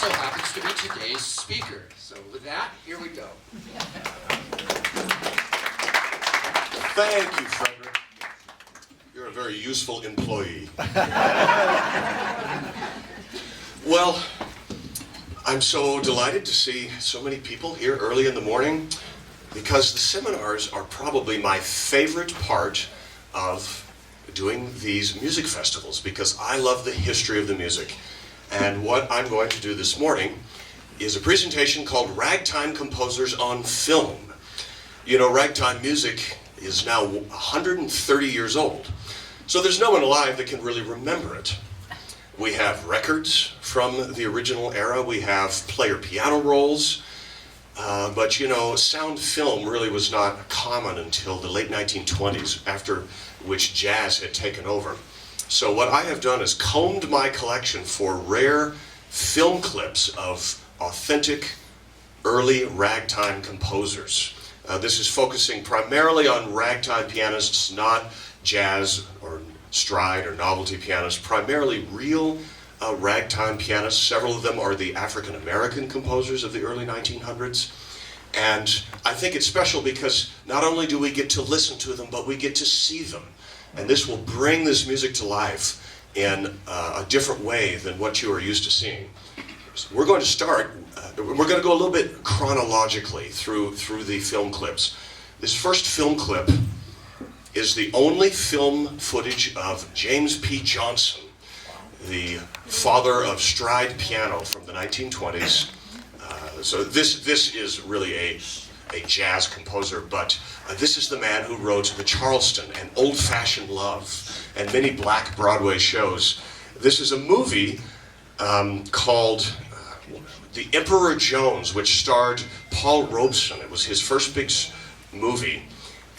also happens to be today's speaker. So with that, here we go. Thank you, Frederick. You're a very useful employee. Well, I'm so delighted to see so many people here early in the morning because the seminars are probably my favorite part of doing these music festivals because I love the history of the music. And what I'm going to do this morning is a presentation called Ragtime Composers on Film. You know, ragtime music is now 130 years old, so there's no one alive that can really remember it. We have records from the original era, we have player piano rolls, but you know, sound film really was not common until the late 1920s, after which jazz had taken over. So what I have done is combed my collection for rare film clips of authentic early ragtime composers. This is focusing primarily on ragtime pianists, not jazz or stride or novelty pianists, primarily real ragtime pianists. Several of them are the African American composers of the early 1900s. And I think it's special because not only do we get to listen to them, but we get to see them. And this will bring this music to life in a different way than what you are used to seeing. So we're going to start, we're going to go a little bit chronologically through the film clips. This first film clip is the only film footage of James P. Johnson, the father of stride piano from the 1920s. So this is really a jazz composer, but this is the man who wrote The Charleston and Old-Fashioned Love and many black Broadway shows. This is a movie called The Emperor Jones, which starred Paul Robeson. It was his first big movie,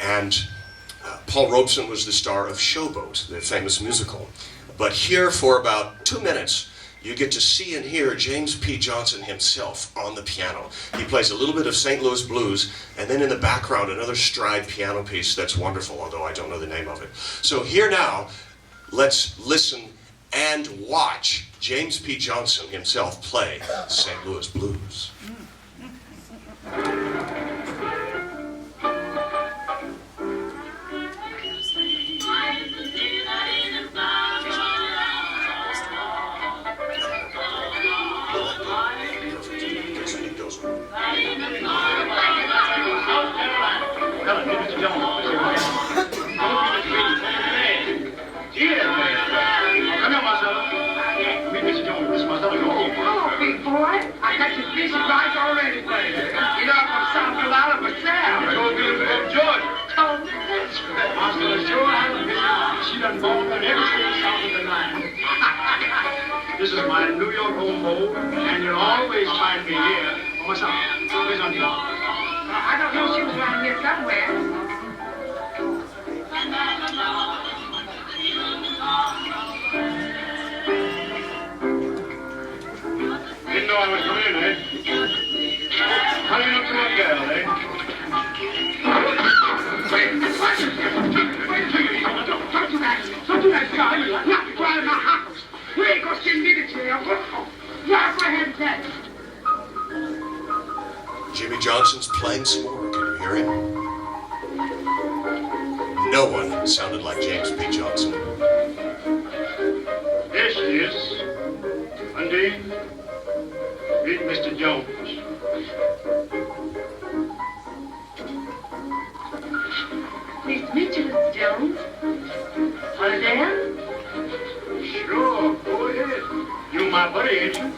and Paul Robeson was the star of Showboat, the famous musical. But here, for about 2 minutes, you get to see and hear James P. Johnson himself on the piano. He plays a little bit of St. Louis blues, and then in the background, another stride piano piece that's wonderful, although I don't know the name of it. So here now, let's listen and watch James P. Johnson himself play St. Louis blues. I got your fish and rice already, baby. You know, I'm from South Carolina myself. You're good from Georgia. Oh, that's right. I'm still sure I have a visit. She done bought her every state south of the line. This is my New York home bowl, and you'll always find me here. Oh, what's up? Where's on you? I don't know. She was around here somewhere. Didn't know I was coming in, eh? How do you look to my girl, eh? Don't do that, son. Not to go out of my house. We ain't gonna send me to jail. Yeah, go ahead and tell it. Jimmy Johnson's playing some more. Can you hear him? No one sounded like James P. Johnson. There she is. Undine, meet Mr. Jones. Nice to meet you, Mr. Jones. Want to dance? Sure, go ahead. You my buddy, ain't you? How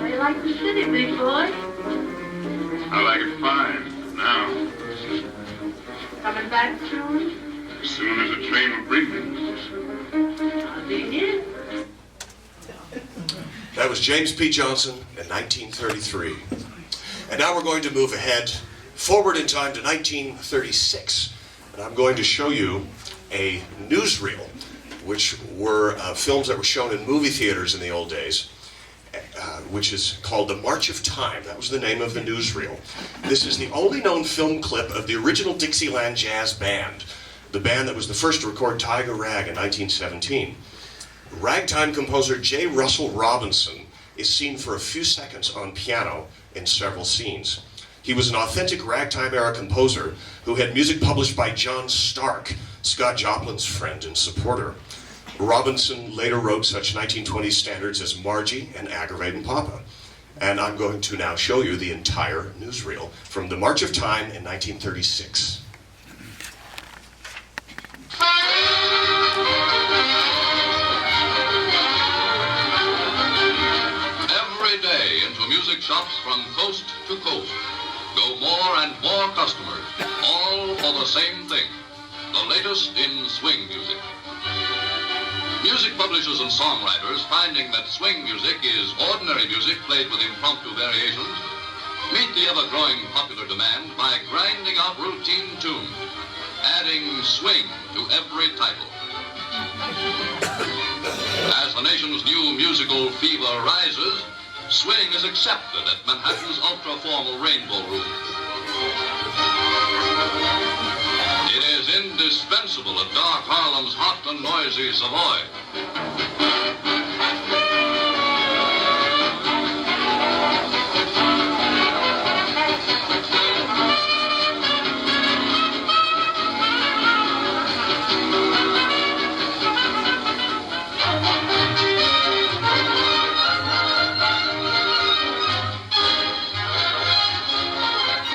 do you like the city, big boy? I like it fine, now. Coming back soon? As soon as the train will bring me. I'll be here. That was James P. Johnson in 1933. And now we're going to move ahead, forward in time to 1936. And I'm going to show you a newsreel, which were films that were shown in movie theaters in the old days. which is called The March of Time. That was the name of the newsreel. This is the only known film clip of the original Dixieland Jazz Band, the band that was the first to record Tiger Rag in 1917. Ragtime composer J. Russell Robinson is seen for a few seconds on piano in several scenes. He was an authentic Ragtime-era composer who had music published by John Stark, Scott Joplin's friend and supporter. Robinson later wrote such 1920s standards as Margie and Aggravatin' Papa. And I'm going to now show you the entire newsreel from The March of Time in 1936. Every day into music shops from coast to coast go more and more customers, all for the same thing, the latest in swing music. Music publishers and songwriters, finding that swing music is ordinary music played with impromptu variations, meet the ever-growing popular demand by grinding out routine tunes, adding swing to every title. As the nation's new musical fever rises, swing is accepted at Manhattan's ultra-formal Rainbow Room. It is indispensable at dark Harlem's hot and noisy Savoy.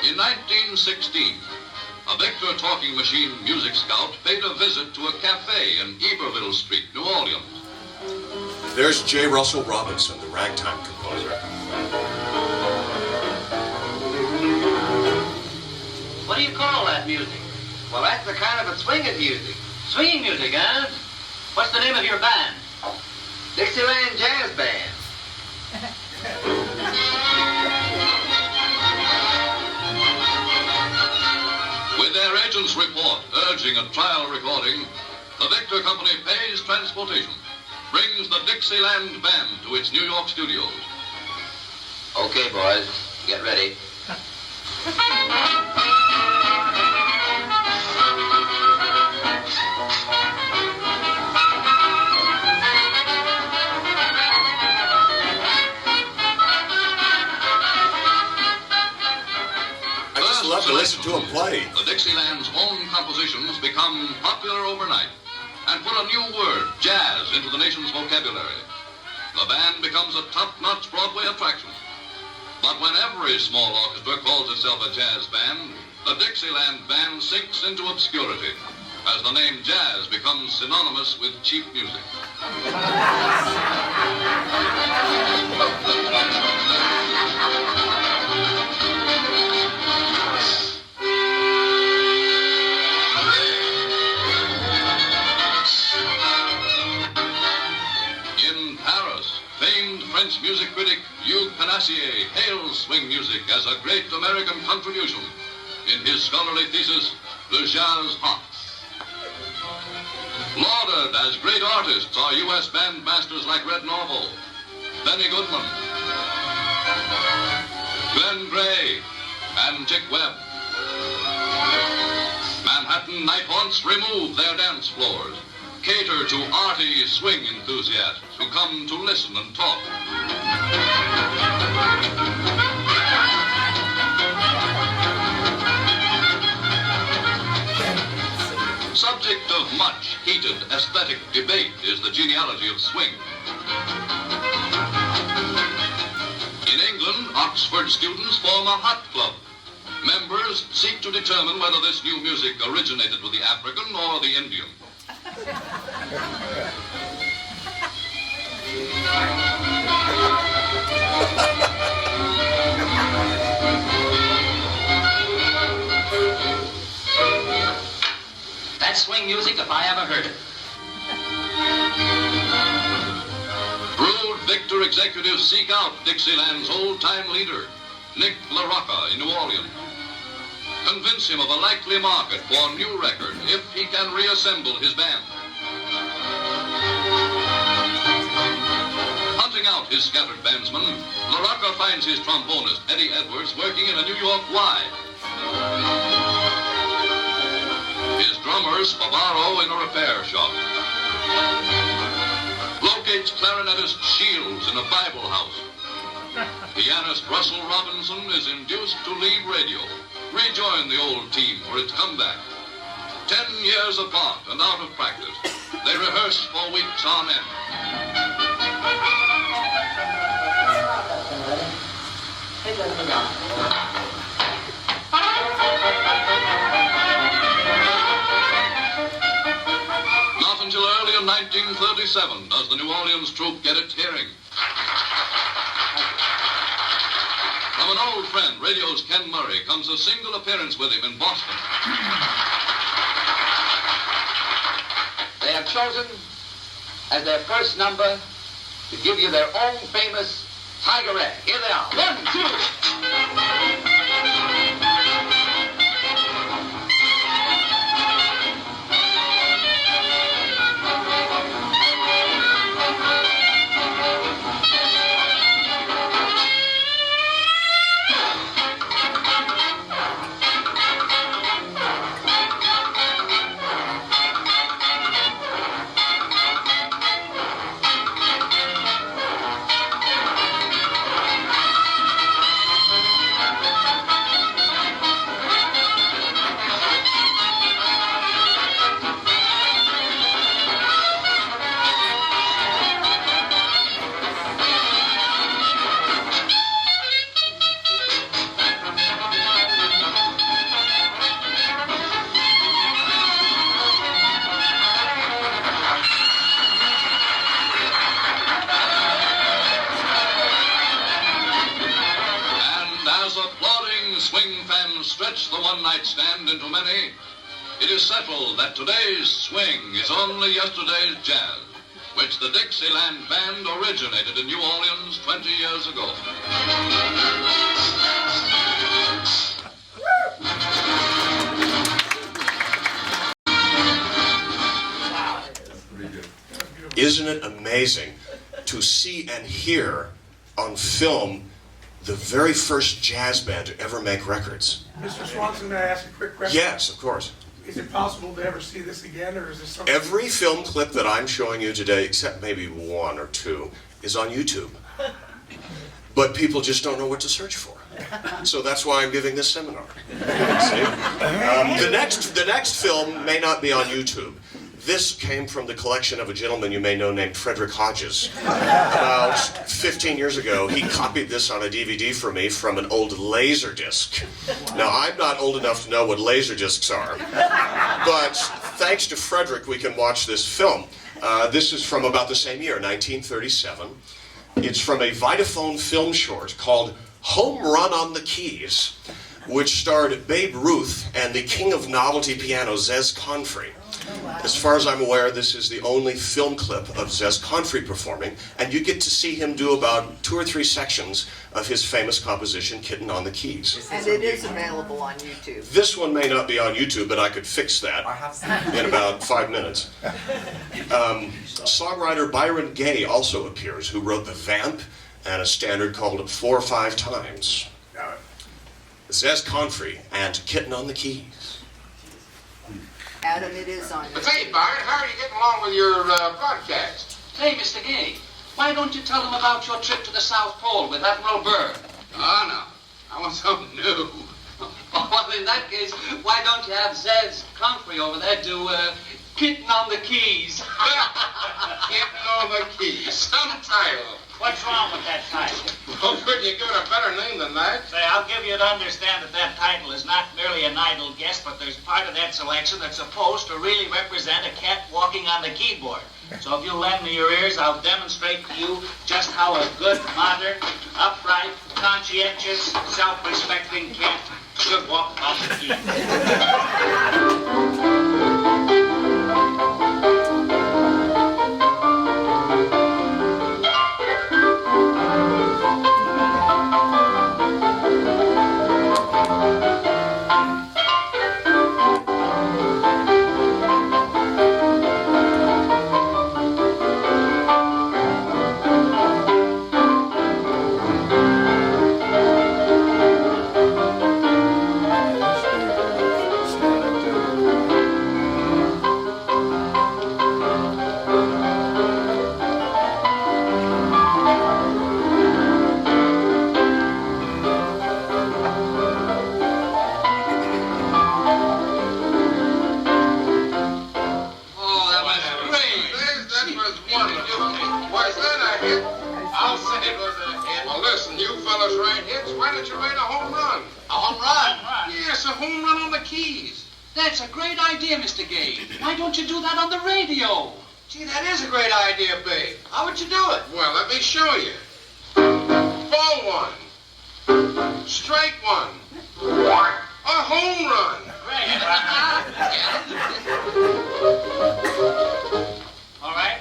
In 1916, a Victor Talking Machine music scout paid a visit to a cafe in Iberville Street, New Orleans. There's J. Russell Robinson, the ragtime composer. What do you call that music? Well, that's the kind of a swinging music. Swinging music, huh? What's the name of your band? Dixieland Jazz Band. With their agent's report urging a trial recording, the Victor Company pays transportation, brings the Dixieland Band to its New York studios. Okay, boys, get ready. I love to listen to him play. The Dixieland's own compositions become popular overnight and put a new word, jazz, into the nation's vocabulary. The band becomes a top-notch Broadway attraction. But when every small orchestra calls itself a jazz band, the Dixieland Band sinks into obscurity as the name jazz becomes synonymous with cheap music. In Paris, famed French music critic Hugues Panassier hails swing music as a great American contribution in his scholarly thesis, Le Jazz Hot. Lauded as great artists are U.S. bandmasters like Red Norvo, Benny Goodman, Glenn Gray, and Chick Webb. Manhattan night haunts remove their dance floors, cater to arty swing enthusiasts who come to listen and talk. Subject of much heated aesthetic debate is the genealogy of swing. In England, Oxford students form a hot club. Members seek to determine whether this new music originated with the African or the Indian. That's swing music if I ever heard it. Rude Victor executives seek out Dixieland's old-time leader, Nick LaRocca in New Orleans. Convince him of a likely market for a new record if he can reassemble his band. Hunting out out his scattered bandsmen, LaRocca finds his trombonist, Eddie Edwards, working in a New York Y. His drummers, Bavaro, in a repair shop. Locates clarinetist Shields in a Bible house. Pianist Russell Robinson is induced to leave radio, rejoin the old team for its comeback. 10 years apart and out of practice, they rehearse for weeks on end. Not until early in 1937 does the New Orleans troupe get its hearing. From an old friend, radio's Ken Murray, comes a single appearance with him in Boston. They have chosen as their first number to give you their own famous Tigerette. Here they are. 1, 2. Stretch the one-night stand into many, it is settled that today's swing is only yesterday's jazz, which the Dixieland Band originated in New Orleans 20 years ago. Isn't it amazing to see and hear on film the very first jazz band to ever make records? Mr. Swanson, may I ask a quick question? Yes, of course. Is it possible to ever see this again, or is this something? Every film clip that I'm showing you today, except maybe 1 or 2, is on YouTube. But people just don't know what to search for. So that's why I'm giving this seminar. See? The next film may not be on YouTube. This came from the collection of a gentleman you may know named Frederick Hodges. About 15 years ago, he copied this on a DVD for me from an old Laserdisc. Now, I'm not old enough to know what Laserdiscs are, but thanks to Frederick, we can watch this film. This is from about the same year, 1937. It's from a Vitaphone film short called Home Run on the Keys, which starred Babe Ruth and the king of novelty piano, Zez Confrey. As far as I'm aware, this is the only film clip of Zez Confrey performing, and you get to see him do about 2 or 3 sections of his famous composition, Kitten on the Keys. And it is available on YouTube. This one may not be on YouTube, but I could fix that in about 5 minutes. Songwriter Byron Gay also appears, who wrote The Vamp and a standard called 4 or 5 Times. Zez Confrey and Kitten on the Keys. Adam, it is on YouTube. Hey, Bart, how are you getting along with your broadcast? Hey, Mr. Gay, why don't you tell them about your trip to the South Pole with Admiral Byrd? Oh, no. I want something new. Well, in that case, why don't you have Zez Confrey over there do Kitten on the Keys? Kitten on the Keys. Some title. What's wrong with that title? Well, couldn't you give it a better name than that? Say, I'll give you to understand that that title is not merely an idle guess, but there's part of that selection that's supposed to really represent a cat walking on the keyboard. So if you'll lend me your ears, I'll demonstrate to you just how a good, modern, upright, conscientious, self-respecting cat should walk on the keyboard. that you made a home run. A home run? Yes, a home run on the keys. That's a great idea, Mr. Gay. Why don't you do that on the radio? Gee, that is a great idea, Babe. How would you do it? Well, let me show you. Ball one. Strike one. A home run. All right.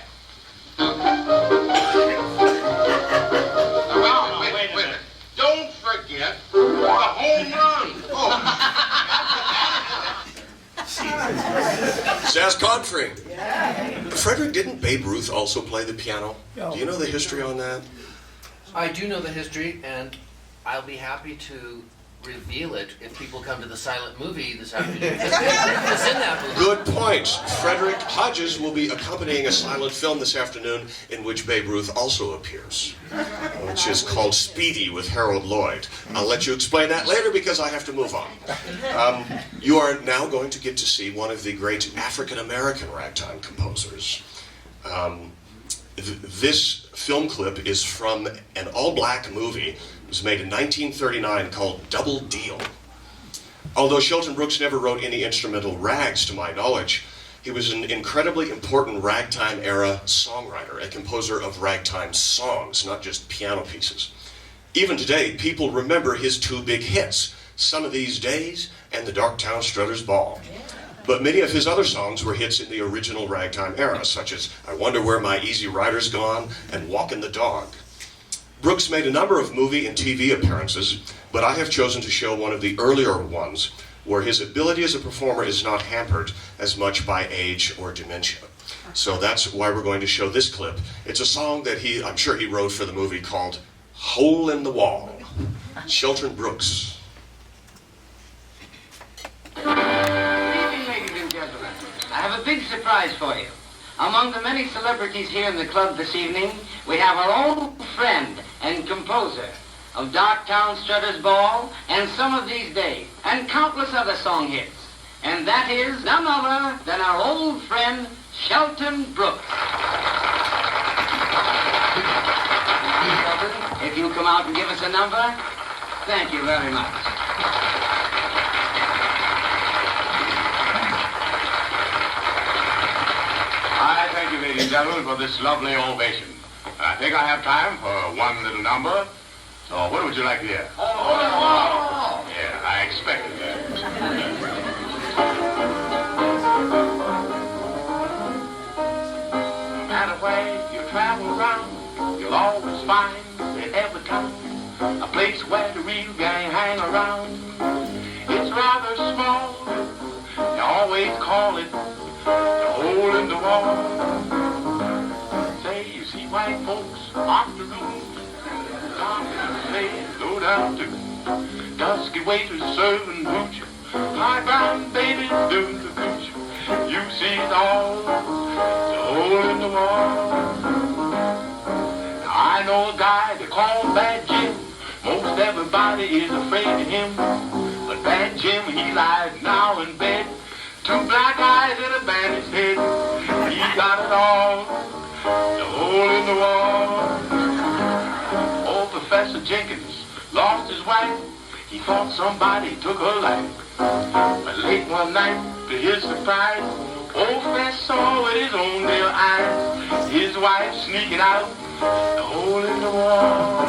Wait a minute. Don't forget the home run. Says Confrey. Frederick, didn't Babe Ruth also play the piano? Do you know the history on that? I do know the history, and I'll be happy to reveal it if people come to the silent movie this afternoon. It's in that movie. Good point. Frederick Hodges will be accompanying a silent film this afternoon in which Babe Ruth also appears, which is called Speedy with Harold Lloyd. I'll let you explain that later because I have to move on. You are now going to get to see one of the great African-American ragtime composers. This film clip is from an all-black movie. It was made in 1939 called Double Deal. Although Shelton Brooks never wrote any instrumental rags to my knowledge, he was an incredibly important ragtime era songwriter, a composer of ragtime songs, not just piano pieces. Even today, people remember his two big hits, Some of These Days and The Darktown Strutter's Ball. But many of his other songs were hits in the original ragtime era, such as I Wonder Where My Easy Rider's Gone and Walkin' the Dog. Brooks made a number of movie and TV appearances, but I have chosen to show one of the earlier ones where his ability as a performer is not hampered as much by age or dementia. So that's why we're going to show this clip. It's a song that I'm sure he wrote for the movie called Hole in the Wall. Shelton Brooks. Good evening, ladies and gentlemen. I have a big surprise for you. Among the many celebrities here in the club this evening, we have our old friend and composer of Darktown Strutter's Ball and Some of These Days, and countless other song hits. And that is none other than our old friend, Shelton Brooks. Shelton, if you'll come out and give us a number, thank you very much. I thank you, ladies and gentlemen, for this lovely ovation. I think I have time for one little number. So what would you like to hear? Yeah, I expected that. No matter where you travel around, you'll always find in every town a place where the real gang hang around. It's rather small. You always call it the hole in the wall. Say you see white folks off the roof, down in the place, go down to dusky waiters serving hooch, high brown babies doing the gooch. You see it all, the hole in the wall. Now I know a guy they call Bad Jim. Most everybody is afraid of him, but Bad Jim, he lies now in bed. Two black eyes and a bandaged head. He got it all, the hole in the wall. Old Professor Jenkins lost his wife. He thought somebody took her life. But late one night, to his surprise, old Professor saw with his own little eyes his wife sneaking out, the hole in the wall.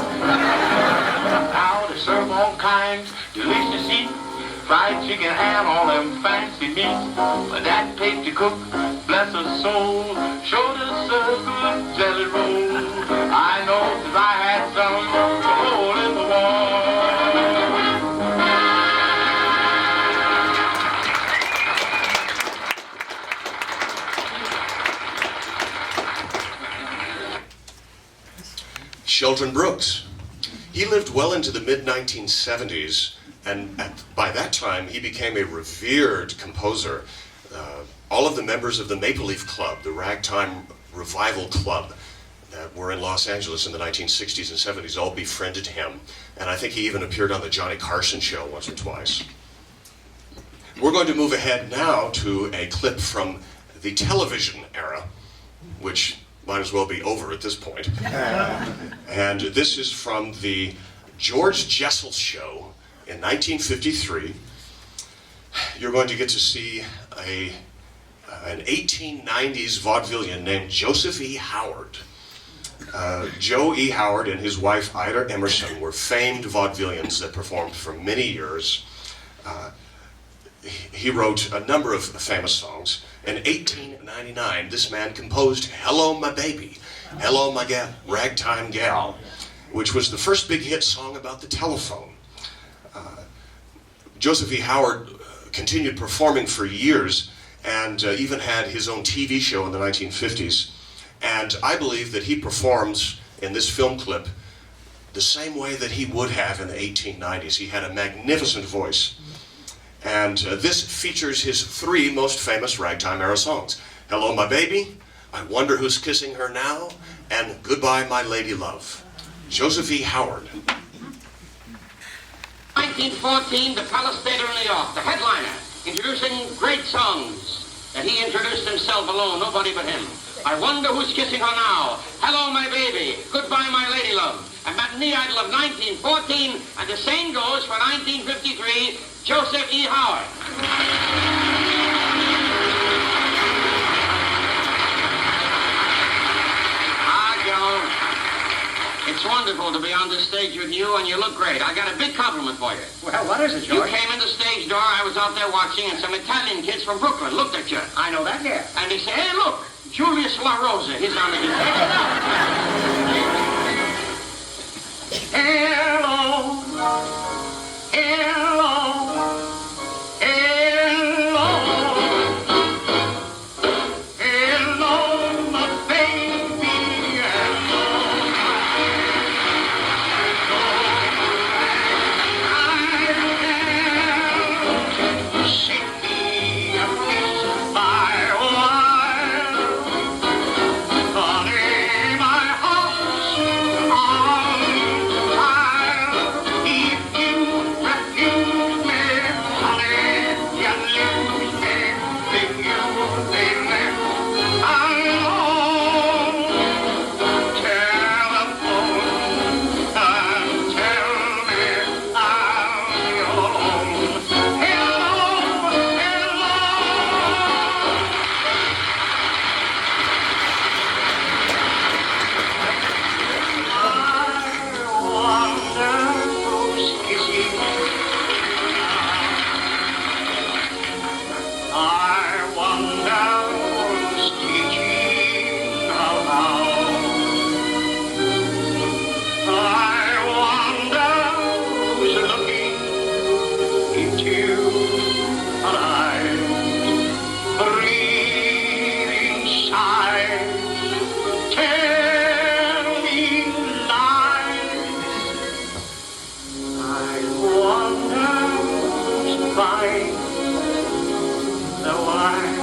Now they serve all kinds delicious eat, fried chicken and all them fancy meats. But that pastry cook, bless her soul, showed us a good jelly roll. I know that I had some, the hole in the wall. Shelton Brooks. He lived well into the mid-1970s, and by that time he became a revered composer. All of the members of the Maple Leaf Club, the Ragtime Revival Club that were in Los Angeles in the 1960s and 70s, all befriended him. And I think he even appeared on the Johnny Carson show once or twice. We're going to move ahead now to a clip from the television era, which might as well be over at this point. And this is from the George Jessel's show in 1953, you're going to get to see an 1890s vaudevillian named Joseph E. Howard. Joe E. Howard and his wife Ida Emerson were famed vaudevillians that performed for many years. He wrote a number of famous songs. In 1899, this man composed Hello My Baby, Hello My Gal, Ragtime Gal, which was the first big hit song about the telephone. Joseph E. Howard continued performing for years and even had his own TV show in the 1950s. And I believe that he performs in this film clip the same way that he would have in the 1890s. He had a magnificent voice. And this features his three most famous ragtime era songs. Hello My Baby, I Wonder Who's Kissing Her Now, and Goodbye My Lady Love. Joseph E. Howard. 1914, the Palace Theater in New York, the headliner, introducing great songs that he introduced himself alone, nobody but him. I Wonder Who's Kissing Her Now, Hello My Baby, Goodbye My Lady Love, a matinee idol of 1914, and the same goes for 1953, Joseph E. Howard. Joe, it's wonderful to be on this stage with you, and you look great. I got a big compliment for you. Well, what is it, George? You came in the stage door, I was out there watching, and some Italian kids from Brooklyn looked at you. I know that, yeah. And they said, hey, look, Julius La Rosa, he's on the guitar. Hello, hello, hello, hello, my baby, hello, sing me a piece by a while, honey, my heart's on fire. If you refuse me, honey, you lose me, then you leave me alone. Telephone and tell me I'm your own. Hello, hello. I wonder who's kissing. I wonder who's teaching aloud. I wonder who's looking into her eyes, breathing sighs, telling lies. I wonder who's buying the wine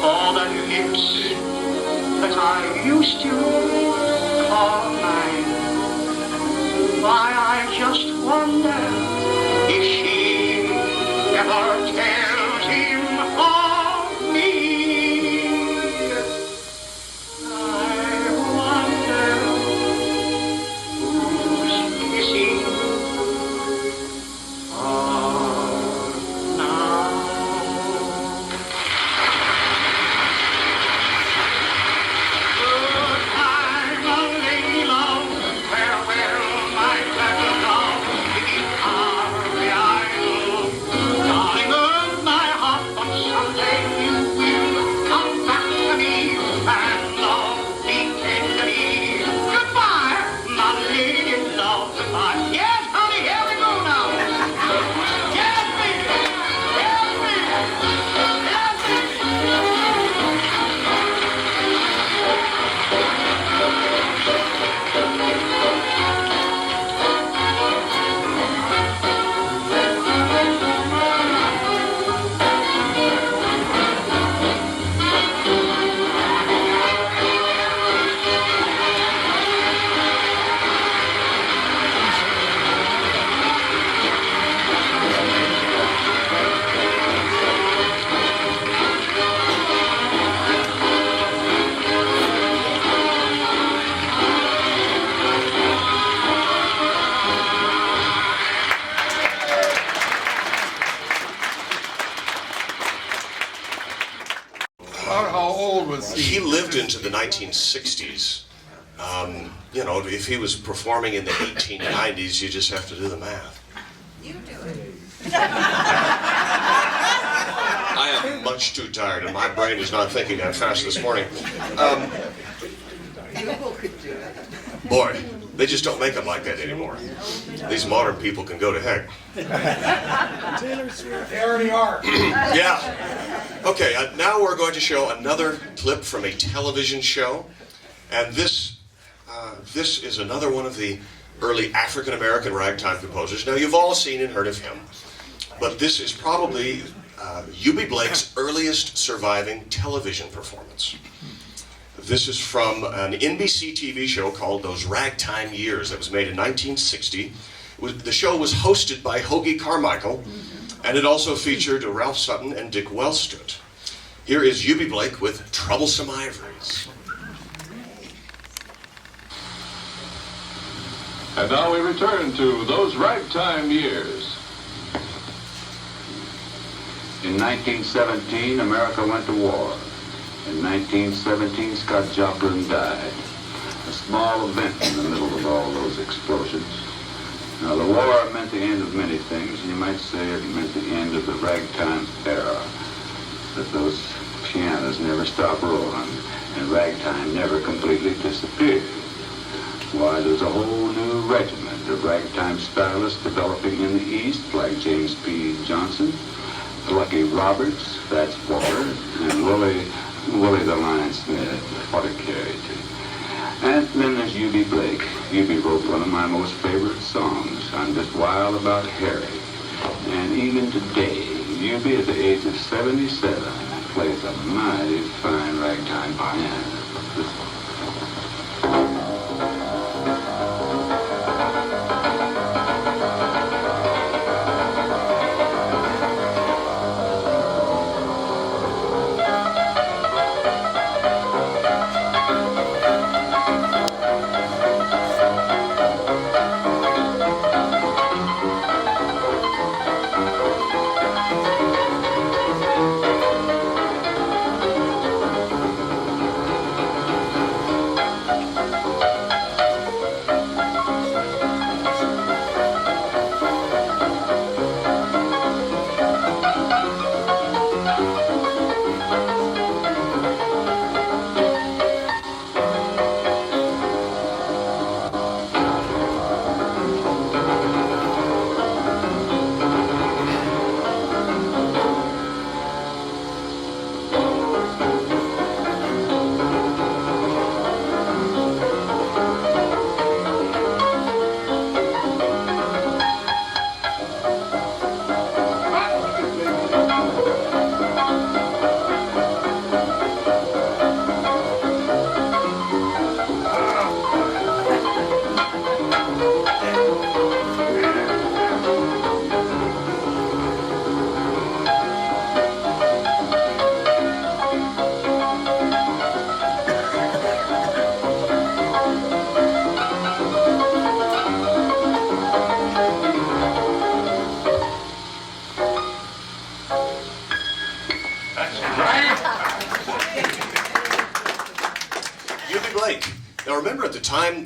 for the lips that I used to call mine. Why, I just wonder if she ever tells him of me. I wonder who's kissing her now. Goodbye, my lady love. Farewell, my clever love. If I old was he? He lived into the 1960s. You know, if he was performing in the 1890s, you just have to do the math. You do it. I am much too tired, and my brain is not thinking that fast this morning. Google could do it. Boy, they just don't make them like that anymore. These modern people can go to heck. They already are. Yeah. Okay, now we're going to show another clip from a television show. And this is another one of the early African-American ragtime composers. Now, you've all seen and heard of him. But this is probably Eubie Blake's earliest surviving television performance. This is from an NBC TV show called Those Ragtime Years that was made in 1960. The show was hosted by Hoagie Carmichael, and it also featured Ralph Sutton and Dick Wellstood. Here is Eubie Blake with Troublesome Ivories. And now we return to Those Ragtime Years. In 1917, America went to war. In 1917, Scott Joplin died. A small event in the middle of all those explosions. Now, the war meant the end of many things. You might say it meant the end of the ragtime era. That those pianos never stopped rolling, and ragtime never completely disappeared. Why, there's a whole new regiment of ragtime stylists developing in the East, like James P. Johnson, Lucky Roberts, Fats Waller, and Willie the Lion Smith. What a character. And then there's Eubie Blake. Eubie wrote one of my most favorite songs, I'm Just Wild About Harry. And even today, Eubie at the age of 77 plays a mighty fine ragtime piano.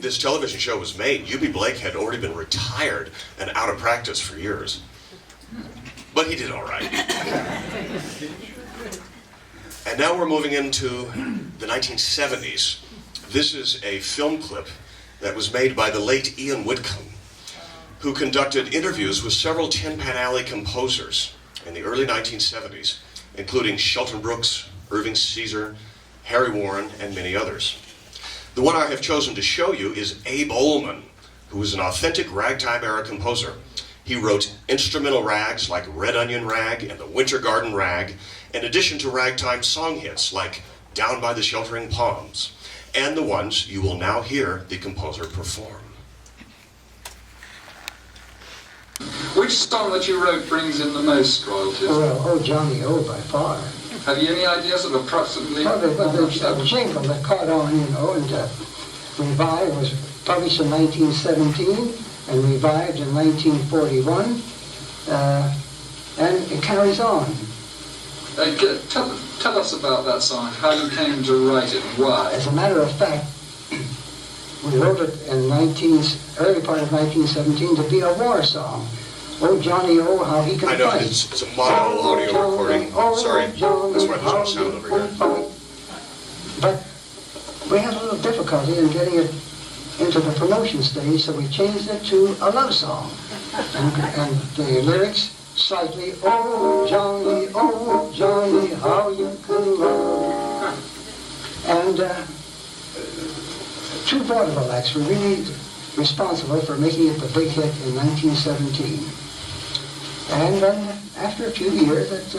This television show was made, Eubie Blake had already been retired and out of practice for years. But he did all right. And now we're moving into the 1970s. This is a film clip that was made by the late Ian Whitcomb, who conducted interviews with several Tin Pan Alley composers in the early 1970s, including Shelton Brooks, Irving Caesar, Harry Warren, and many others. The one I have chosen to show you is Abe Olman, who is an authentic ragtime-era composer. He wrote instrumental rags like Red Onion Rag and the Winter Garden Rag, in addition to ragtime song hits like Down by the Sheltering Palms, and the ones you will now hear the composer perform. Which song that you wrote brings in the most royalties? Well, Oh Johnny Oh by far. Have you any ideas of approximately Well, how much that the was? jingle that caught on, you know, and revived was published in 1917 and revived in 1941, and it carries on. Tell us about that song, how you came to write it and why. As a matter of fact, we wrote it in early part of 1917 to be a war song. Oh, Johnny, oh, how he can I know, fight. it's a mono audio recording. Sorry, that's why there's no sound over here. But we had a little difficulty in getting it into the promotion stage, so we changed it to a love song. And the lyrics slightly, oh, Johnny, how you can love. And two vaudeville acts were really responsible for making it the big hit in 1917. And then after a few years it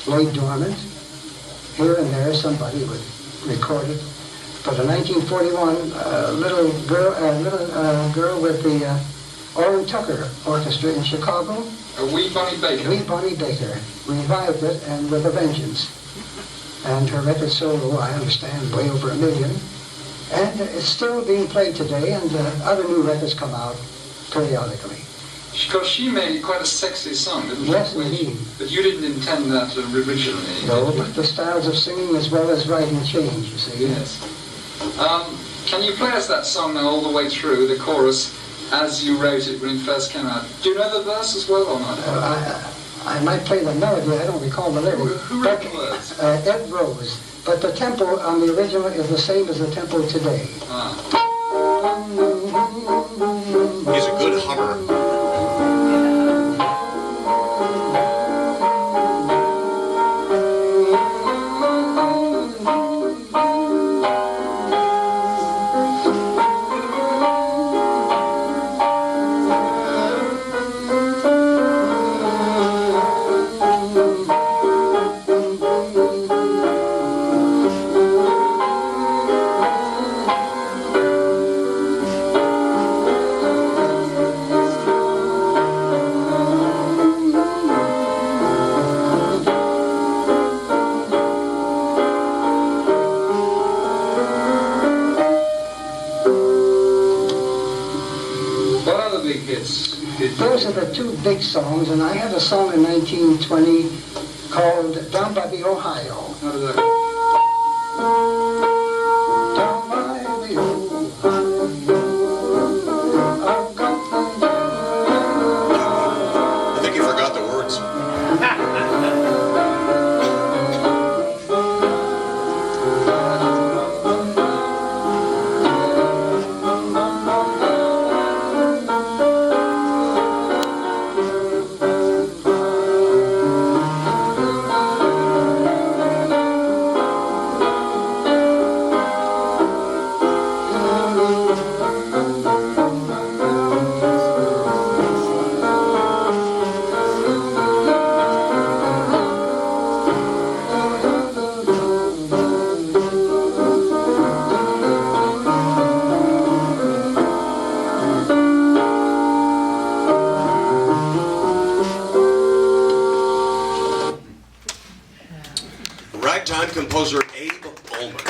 lay dormant. Here and there somebody would record it. But in 1941, a little girl with the Orrin Tucker Orchestra in Chicago, Wee Bonnie Baker. Wee Bonnie Baker revived it, and with a vengeance. And her record sold, I understand, way over 1 million. And it's still being played today, and other new records come out periodically. Because she made it quite a sexy song, didn't she? Yes, indeed. But you didn't intend that originally. No, but the styles of singing as well as writing change, you see. Yes. Can you play us that song now all the way through, the chorus, as you wrote it when it first came out? Do you know the verse as well or not? I might play the melody, I don't recall the lyrics. Who wrote the words? Ed Rose. But the tempo on the original is the same as the tempo today. He's a good hummer. Those are the two big songs, and I had a song in 1920 called Down by the Ohio. How did that go? Down by the Ohio, I've got I think you forgot the words. Ragtime composer Abe Olman.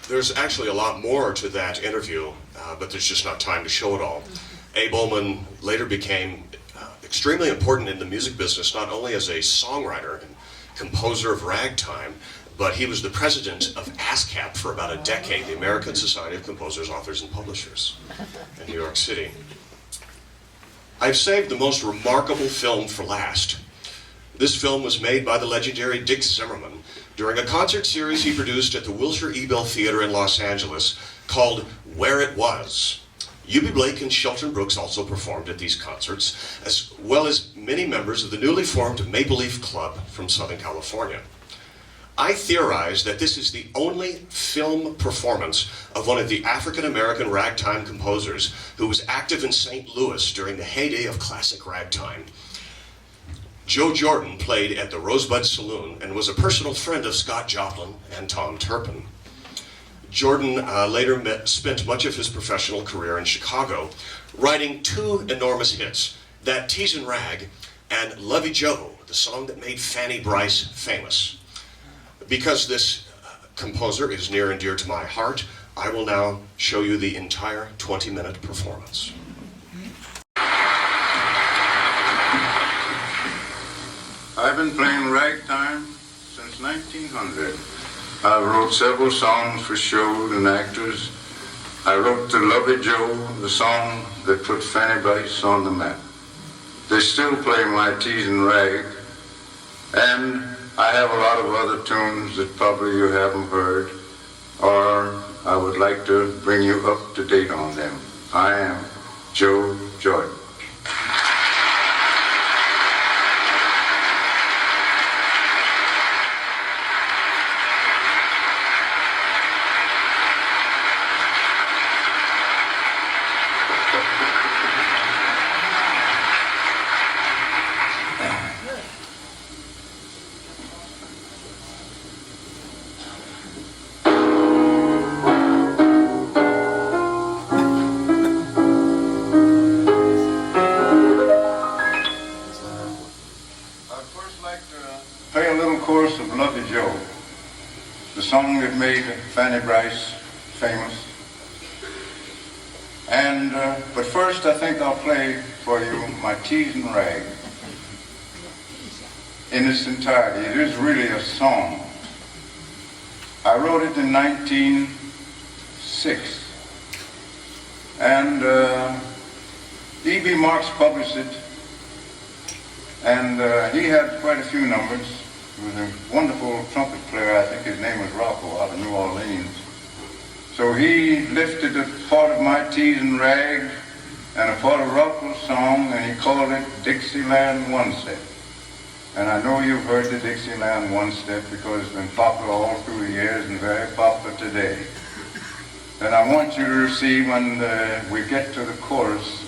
There's actually a lot more to that interview, but there's just not time to show it all. Abe Olman later became extremely important in the music business, not only as a songwriter and composer of ragtime, but he was the president of ASCAP for about a decade, the American Society of Composers, Authors, and Publishers in New York City. I've saved the most remarkable film for last. This film was made by the legendary Dick Zimmerman during a concert series he produced at the Wilshire Ebell Theater in Los Angeles called Where It Was. Eubie Blake and Shelton Brooks also performed at these concerts, as well as many members of the newly formed Maple Leaf Club from Southern California. I theorize that this is the only film performance of one of the African-American ragtime composers who was active in St. Louis during the heyday of classic ragtime. Joe Jordan played at the Rosebud Saloon and was a personal friend of Scott Joplin and Tom Turpin. Jordan later spent much of his professional career in Chicago, writing two enormous hits, That Teasin' Rag and Lovey Joe, the song that made Fanny Bryce famous. Because this composer is near and dear to my heart, I will now show you the entire 20-minute performance. I've been playing ragtime since since 1900. I wrote several songs for shows and actors. I wrote to Lovey Joe, the song that put Fanny Bryce on the map. They still play my Teasin' Rag, and I have a lot of other tunes that probably you haven't heard, or I would like to bring you up to date on them. I am Joe Jordan. Play a little chorus of Lovey Joe, the song that made Fanny Bryce famous. And, but first I think I'll play for you my Teasin' Rag in its entirety. It is really a song. I wrote it in 1906. And Eubie Marks published it. And he had quite a few numbers. He was a wonderful trumpet player. I think his name was Rocco out of New Orleans. So he lifted a part of my Teasin' Rag and a part of Rocco's song, and he called it Dixieland One Step. And I know you've heard the Dixieland One Step because it's been popular all through the years and very popular today. And I want you to see when we get to the chorus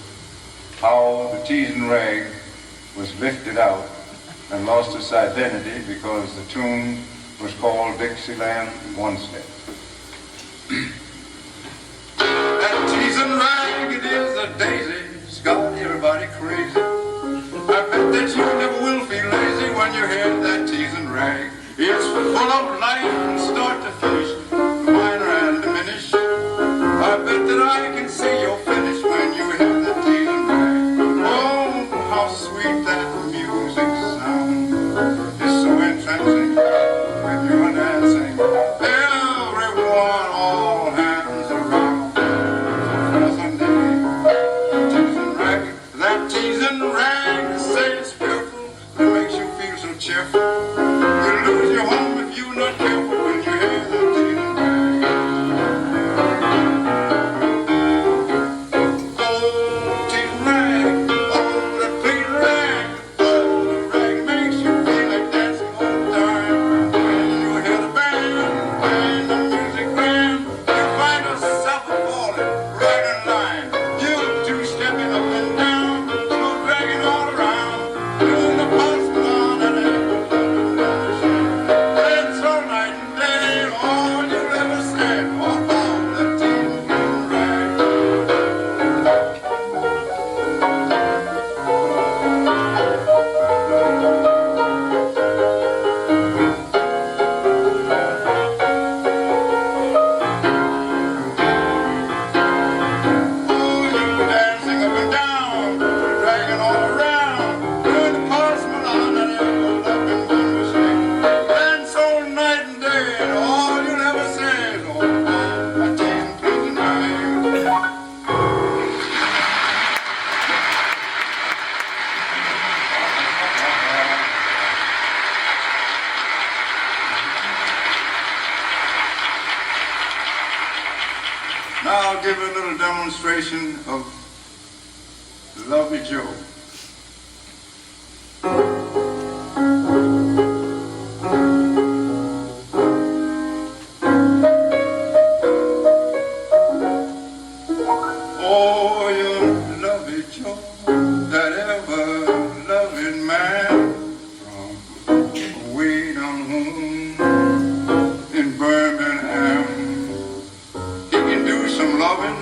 how the Teasin' Rag was lifted out and lost its identity because the tune was called Dixieland One Step. That Teasin' Rag, it is a daisy, it's got everybody crazy. I bet that you never will feel lazy when you hear that Teasin' Rag. It's full of life from start to finish, minor and diminished. I bet that I can see your finish when you hear that Teasin' Rag. Oh, how sweet that music sounds. It's so entrancing when you're dancing. Everyone, all hands around. Teasin' Rag, that Teasin' Rag, say it's fearful, it makes you feel so cheerful. You lose your home if you're not careful when you hear that Teasin' Rag. Oh, Teasin' Rag, oh, that Teasin' Rag, oh, the rag makes you feel like dancing all the time. When you hear the band playing the music grand, you find yourself falling right in line. You two-stepping up and down, slow dragging all around, doing the pulse on and dance all night and day, all you'll ever say, oh, that Teasin' Rag. Dancing up and down, dragging all around, doing the pulse on and up and down the street. Dance all night and day, and all you'll ever say is, oh, that Teasin' Rag. Now I'll give a little demonstration of Lovey Joe. Oh, you Lovey Joe, that ever-loving man from way down home in Birmingham. He can do some loving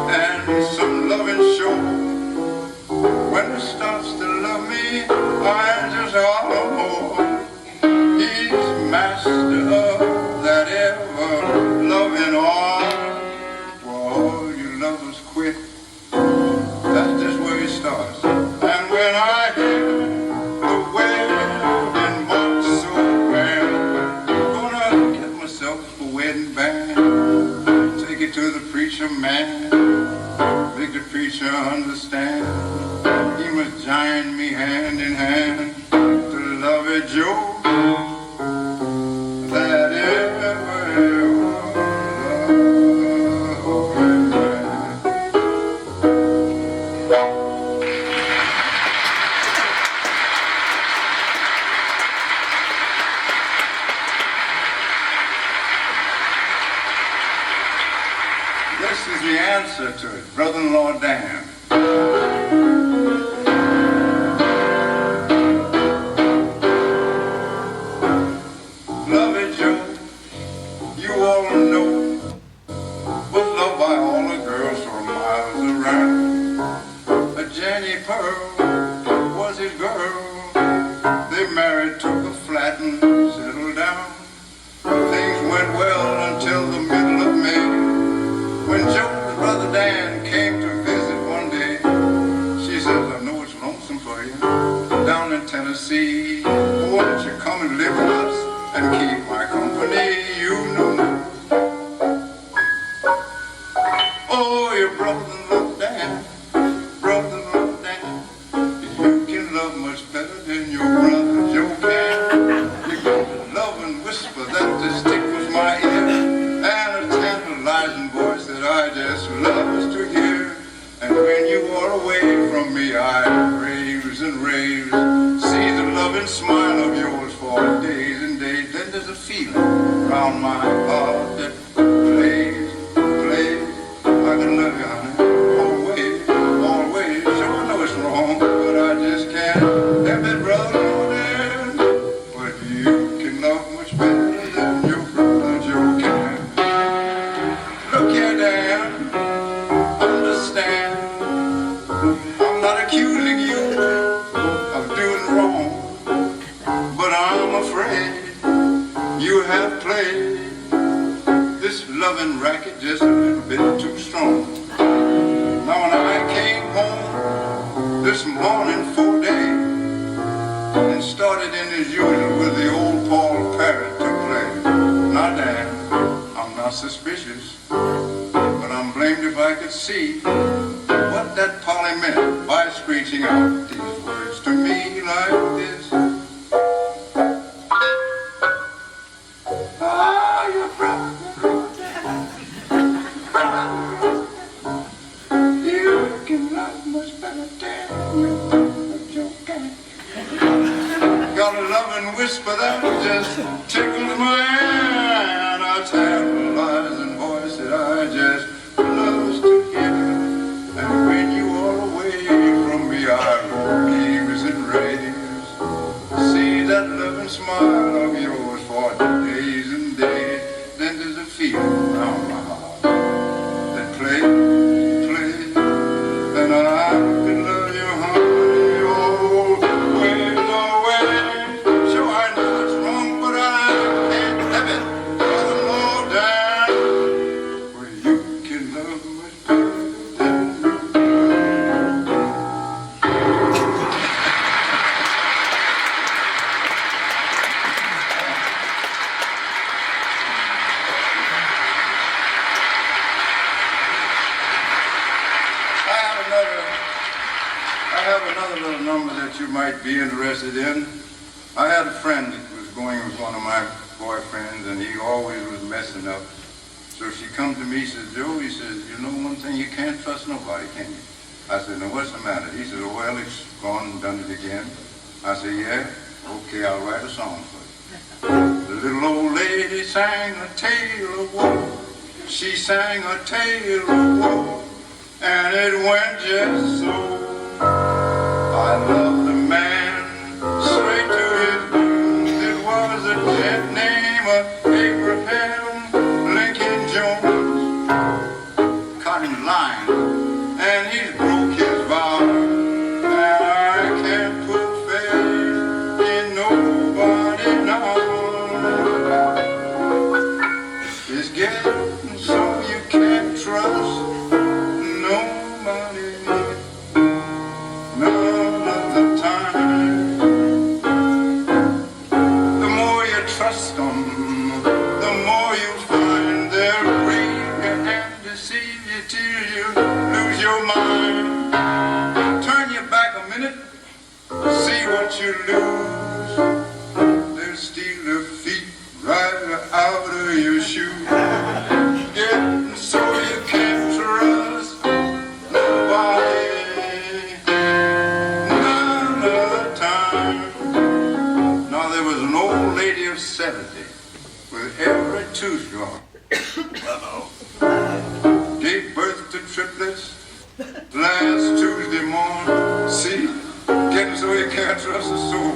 and some loving show. When he starts to love me, I just oh, he's master of that ever-loving arm. For all you lovers quit, that's just where he starts. And when I hear the wedding march so grand, man, make the preacher understand. He must join me hand in hand to love a Joe that ever This is the answer to it, brother-in-law Dan. Love it, Joe. You all know was loved by all the girls for miles around. A Jenny Pearl was his girl. They married, took a flat and settled down. Things went well until the middle of May. When Joe's brother Dan came to visit one day, she says, I know it's lonesome for you down in Tennessee. Why don't you come and live with us and keep my company? You know. Oh, your brother-in-law Dan, brother-in-law Dan, you can love much better than your brother Joe can. You got a love and whisper that just tickles my ear, and a tantalizing voice that I just love to hear. And when you are away from me, I raves and raves. See the loving smile of yours for days and days. Then there's a feeling around my heart that plays, plays. I can love you, honey, always, always. Sure, I know it's wrong, but I just can't help it, brother. But you can love much better than your brother Joe can. Look here, Dan, understand. I'm not accusing you of doing wrong, but I'm afraid you have played this loving racket just a little bit too strong. Now when I came home this morning for day and started in as usual with the old Paul Parrot to play. Now Dan, I'm not suspicious, but I'm blamed if I could see what that Polly meant by screeching out these words to me like this. Oh, your brother, you can love much better than your brother Joe can. Got a loving whisper that just tickles my ear, and a tantalizing voice that I just loves to hear. And when you are away from me, I raves and raves. See that loving smile of yours for days and days. Then there's a feeling around my heart that play, play. And I can love you, honey, always, always. Sure, I know it's wrong, but I can't have it. Brother-in-law Dan, where you can love much better than your I have another little number that you might be interested in. I had a friend that was going with one of my boyfriends, and he always was messing up. So she come to me, says, Joe, he says, you know one thing, you can't trust nobody, can you? I said, no, what's the matter? He said, well, it's gone and done it again. I said, yeah, okay, I'll write a song for you. The little old lady sang a tale of woe. She sang a tale of woe, and it went just so. I loved the man straight to his bones. It was a gent named Abraham Lincoln Jones. Caught him lying, and he broke his vow. And I can't put faith in nobody now. It's getting so you can't trust nobody. None of the out of your shoes. Getting so you can't trust nobody. None of the time. Now there was an old lady of 70 with every tooth gone. Uh-oh. Gave birth to triplets last Tuesday morning. See, getting so you can't trust a soul.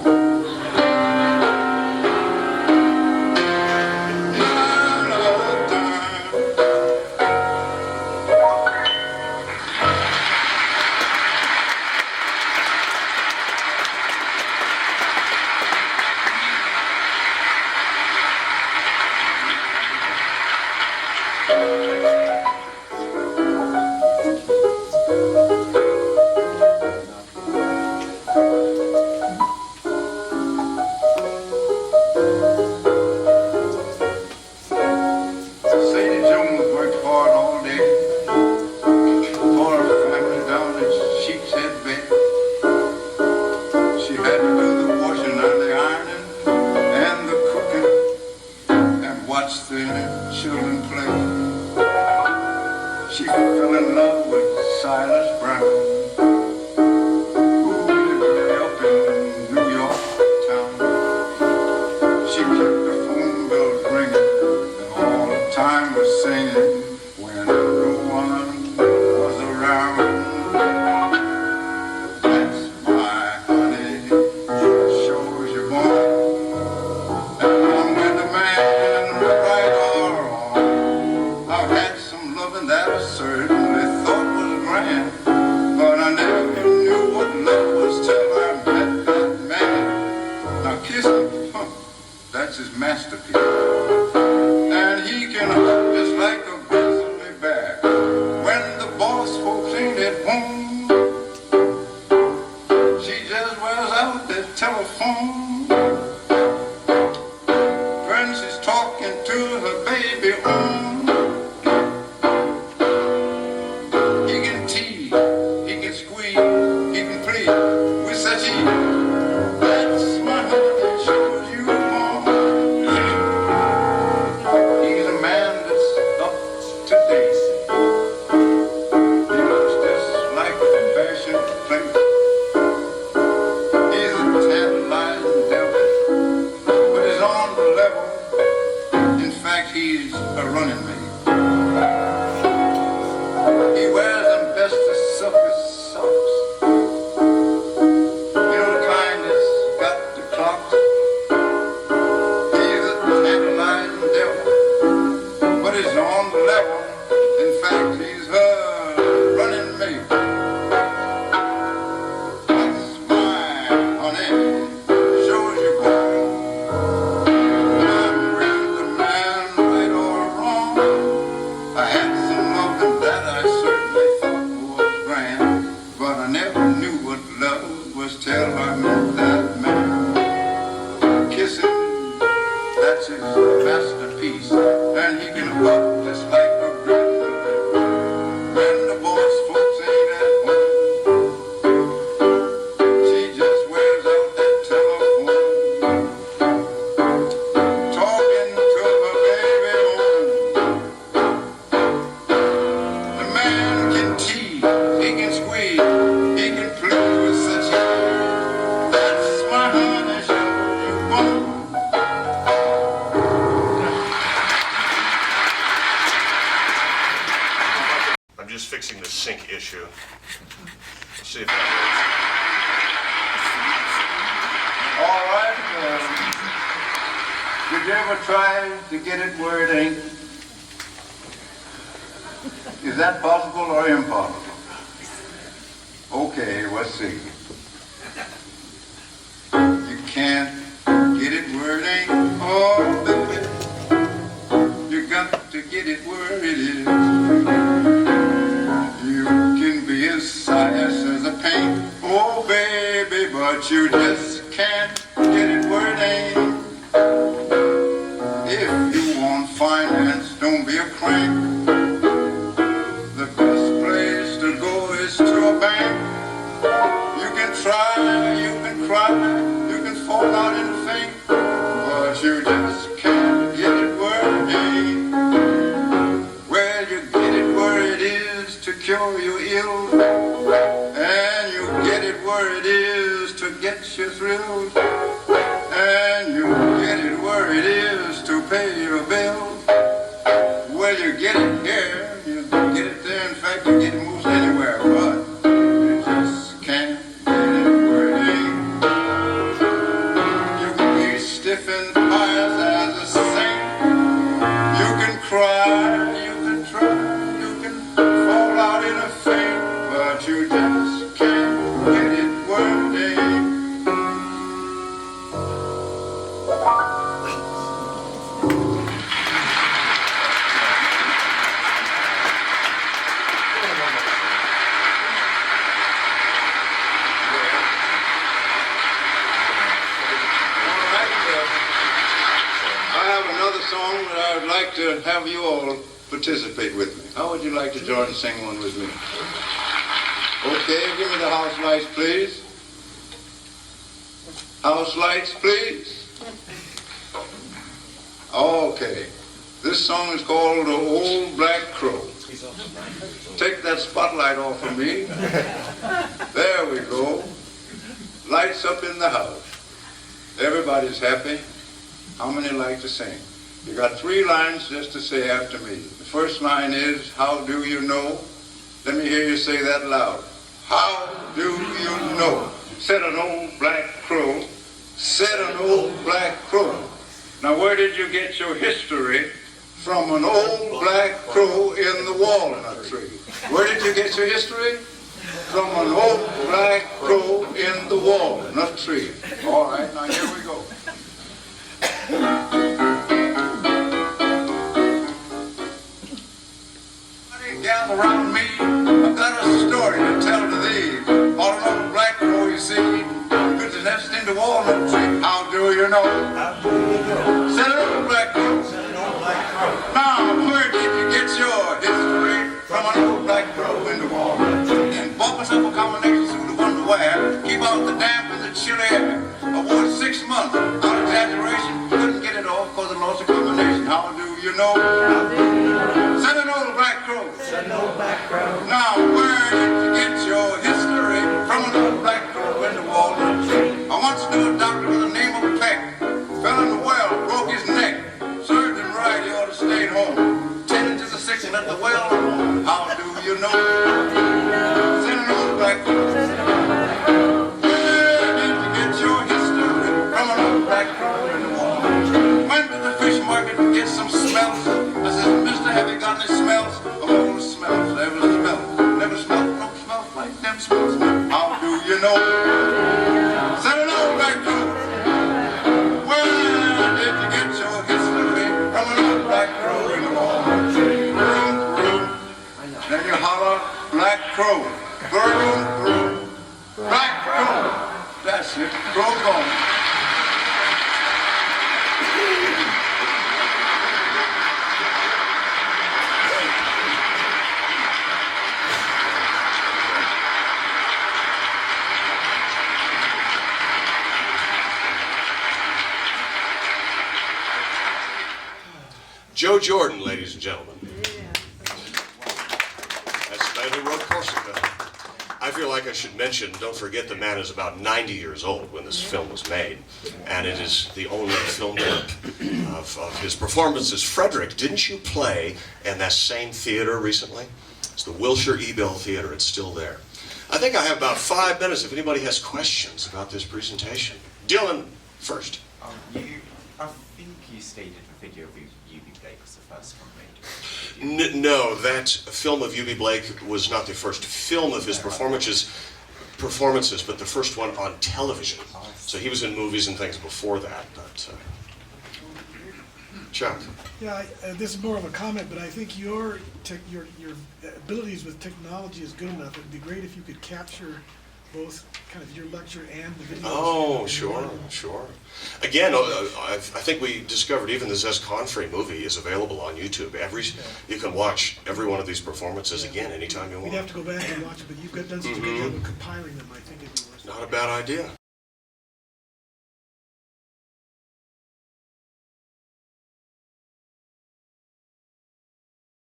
None of the time. Sadie Jones worked hard all day for her family down at Sheepshead Bay. She had to do the washing and the ironing and the cooking and watch the children play. She fell in love with Silas Brown, who lived up in New York town. She kept the phone bells ringing and all the time was singing when no one was around. That's my honey, shows you born. And I'm with the man, right or wrong. I've had some loving that I certainly thought was grand, but I never knew what love was till I met that man. Now kiss him, that's his masterpiece. And he can hug just like a grizzly bear. When the boss folks ain't at home, she just wears out the telephone. When she's talking to her baby he can tease, he can squeeze, he can plead with such ease. That's my honey, shows you more. He's a man that's up to date. He looks just like a fashion plate. He's a tantalizing devil, but he's on the level. In fact, he's a running mate. He wears them best of silky socks. You know the kind that's got the clocks. He's a tantalizing devil, but he's on the level. In fact, he's her running mate. That's my honey, shows you born. I'm with the man, right or wrong. I had some loving that I certainly thought was grand, but I never knew what love was till I met that man. Kissing, that's his masterpiece, and he can hug just like a grizzly bear. When the boss folks ain't at home, she just wears out that telephone, talking to her baby the man can tease, he can squeeze, he can please with such ease. That's my honey, show you born. I'm just fixing the sync issue. Let's see if that All right, did you ever try to get it where it ain't? Is that possible or impossible? Okay, let's see. You can't get it where it ain't. Oh, baby, you got to get it where it is. You can be as serious as a paint. Oh, baby, but you just can't get it where it ain't. If you want finance, don't be a crank. The best place to go is to a bank. You can try, you can cry, you can fall out and faint, but you just can't get it where Can you get it where it is to pay your bill? Well, you get it here, you get it there. In fact, you get it most anywhere, but you just can't get it where it ain't. You can be stiff and pious as a saint. You can cry, you can try, you can fall out in a faint, but you just can't get it where it ain't. Song that I would like to have you all participate with me. How would you like to join and sing one with me? Okay, give me the house lights, please. House lights, please. Okay. This song is called The Old Black Crow. Take that spotlight off of me. There we go. Lights up in the house. Everybody's happy. How many like to sing? You got 3 lines just to say after me. The first line is, how do you know? Let me hear you say that loud. How do you know? Said an old black crow. Said an old black crow. Now where did you get your history from an old black crow in the walnut tree? Where did you get your history? From an old black crow in the walnut tree. All right, now here we go. Gather around me, I've got a story to tell to thee. All an old black crow, you see, puts his nest in the walnut tree. How do you know? How do you know? Said an old black crow. Said an old black crow. Now, where did you get your history? From an old black crow in the walnut tree. And bought myself a combination suit of underwear, keep out the damp and the chilly air. I wore it 6 months, out of exaggeration, couldn't get it off because I lost a combination. How do you know? How do you know? Said an old black crow. Said an old black crow. Now, where did you get your history? From an old black crow in the walnut tree. I once knew a doctor with the name of Peck. Fell in the well, broke his neck. Served him right, he ought to stay home. Tended to the sick and let the well alone. How do you know? Said an old black crow. Where did you get your history? From an old black crow in the walnut tree. Went to the fish market to get some smells. I said, mister, have you got any smells? Oh, the smells, never smelled. Never smelled, no smells like them smells. How do you know? Said an old black crow. Where did you get your history? From an old black crow in the walnut tree. Vroom, vroom. Then you holler, black crow. Vroom, vroom. Black crow. That's it. Crow gone. Joe Jordan, ladies and gentlemen. That's the man who wrote Corsica. I feel like I should mention, don't forget the man is about 90 years old when this film was made, and it is the only film clip of his performances. Frederick, didn't you play in that same theater recently? It's the Wilshire Ebell Theater. It's still there. I think I have about 5 minutes if anybody has questions about this presentation. Dylan, first. I think you stated the video of Eubie Blake was the first one made. No, that film of Eubie Blake was not the first film of his performances, but the first one on television. So he was in movies and things before that. But Chuck. Yeah, this is more of a comment, but I think your abilities with technology is good enough. It'd be great if you could capture both kind of your lecture and the video. Oh, sure. Again, I think we discovered even the Zes Confrey movie is available on YouTube. You can watch every one of these performances again anytime you want. We'd have to go back and watch it, but you've done such a good job of compiling them. I think it'd be worth it. Not a bad idea.